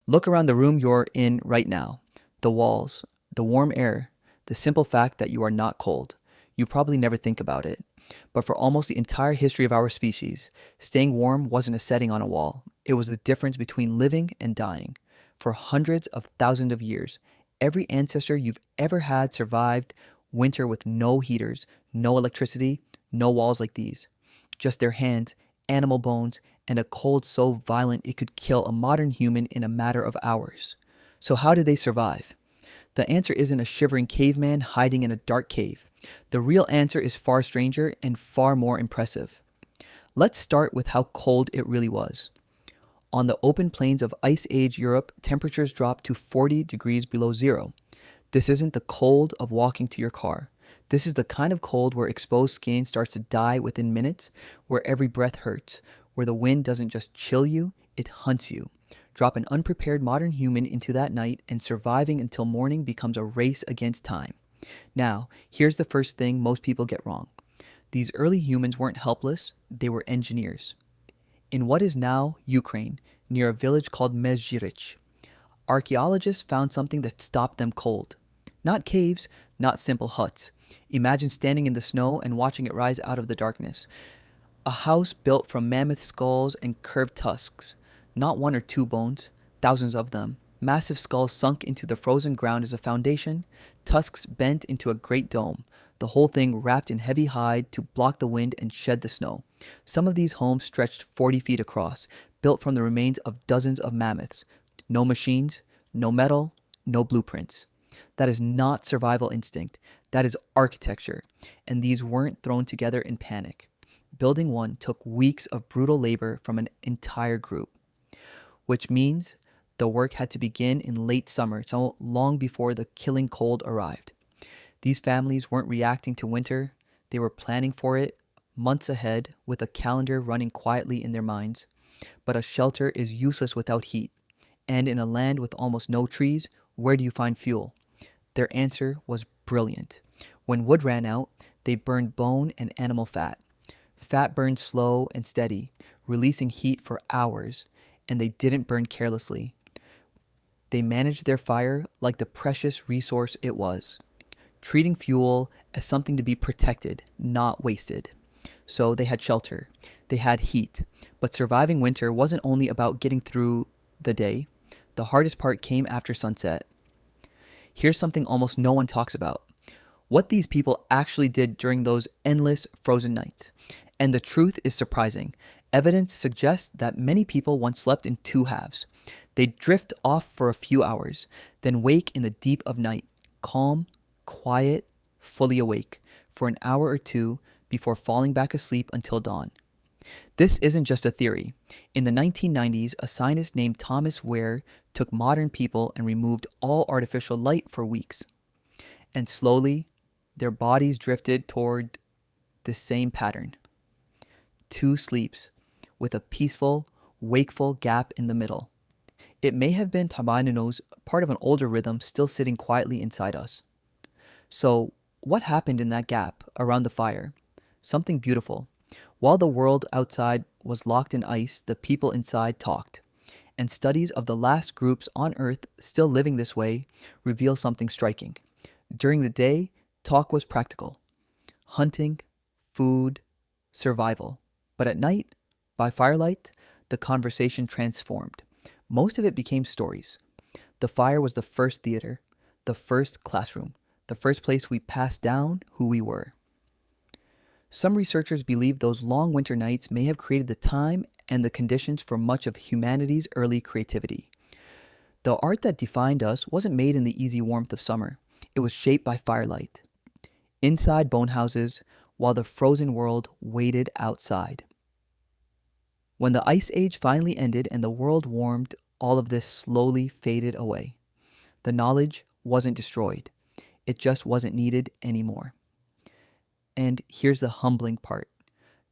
Look around the room you're in right now. The walls, the warm air, the simple fact that you are not cold. You probably never think about it. But for almost the entire history of our species, staying warm wasn't a setting on a wall. It was the difference between living and dying. For hundreds of thousands of years, every ancestor you've ever had survived winter with no heaters, no electricity, no walls like these. Just their hands, animal bones, and a cold so violent it could kill a modern human in a matter of hours. So, how did they survive? The answer isn't a shivering caveman hiding in a dark cave. The real answer is far stranger and far more impressive. Let's start with how cold it really was. On the open plains of Ice Age Europe, temperatures dropped to 40 degrees below zero. This isn't the cold of walking to your car. This is the kind of cold where exposed skin starts to die within minutes, where every breath hurts, where the wind doesn't just chill you, it hunts you. Drop an unprepared modern human into that night, and surviving until morning becomes a race against time. Now, here's the first thing most people get wrong. These early humans weren't helpless, they were engineers. In what is now Ukraine, near a village called Mezhirich, archaeologists found something that stopped them cold. Not caves, not simple huts. Imagine standing in the snow and watching it rise out of the darkness. A house built from mammoth skulls and curved tusks. Not one or two bones, thousands of them. Massive skulls sunk into the frozen ground as a foundation, tusks bent into a great dome, the whole thing wrapped in heavy hide to block the wind and shed the snow. Some of these homes stretched 40 feet across, built from the remains of dozens of mammoths. No machines, no metal, no blueprints. That is not survival instinct. That is architecture. And these weren't thrown together in panic. Building one took weeks of brutal labor from an entire group, which means the work had to begin in late summer, so long before the killing cold arrived. These families weren't reacting to winter, they were planning for it months ahead with a calendar running quietly in their minds. But a shelter is useless without heat. And in a land with almost no trees, where do you find fuel? Their answer was brilliant. When wood ran out, they burned bone and animal fat. Fat burned slow and steady, releasing heat for hours, and they didn't burn carelessly. They managed their fire like the precious resource it was, treating fuel as something to be protected, not wasted. So they had shelter, they had heat, but surviving winter wasn't only about getting through the day. The hardest part came after sunset. Here's something almost no one talks about. What these people actually did during those endless frozen nights. And the truth is surprising. Evidence suggests that many people once slept in two halves. They'd drift off for a few hours, then wake in the deep of night, calm, quiet, fully awake, for an hour or two before falling back asleep until dawn. This isn't just a theory. In the 1990s, a scientist named Thomas Ware took modern people and removed all artificial light for weeks. And slowly, their bodies drifted toward the same pattern. Two sleeps, with a peaceful, wakeful gap in the middle. It may have been Tabanuno's part of an older rhythm still sitting quietly inside us. So, what happened in that gap around the fire? Something beautiful. While the world outside was locked in ice, the people inside talked. And studies of the last groups on Earth still living this way reveal something striking. During the day, talk was practical. Hunting, food, survival. But at night, by firelight, the conversation transformed. Most of it became stories. The fire was the first theater, the first classroom, the first place we passed down who we were. Some researchers believe those long winter nights may have created the time and the conditions for much of humanity's early creativity. The art that defined us wasn't made in the easy warmth of summer. It was shaped by firelight. Inside bone houses, while the frozen world waited outside. When the ice age finally ended and the world warmed, all of this slowly faded away. The knowledge wasn't destroyed. It just wasn't needed anymore. And here's the humbling part.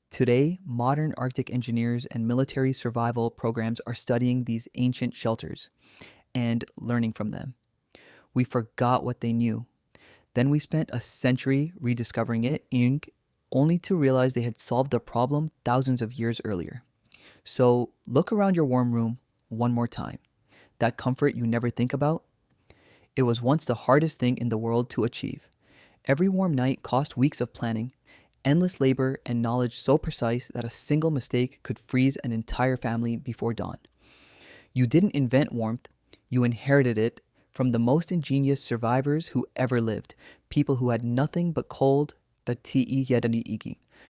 Today, modern Arctic engineers and military survival programs are studying these ancient shelters and learning from them. We forgot what they knew. Then we spent a century rediscovering it, only to realize they had solved the problem thousands of years earlier. So look around your warm room one more time. that comfort you never think about? It was once the hardest thing in the world to achieve. Every warm night cost weeks of planning, endless labor, and knowledge so precise that a single mistake could freeze an entire family before dawn. You didn't invent warmth, you inherited it from the most ingenious survivors who ever lived, people who had nothing but cold, the ti'i yerani'igi.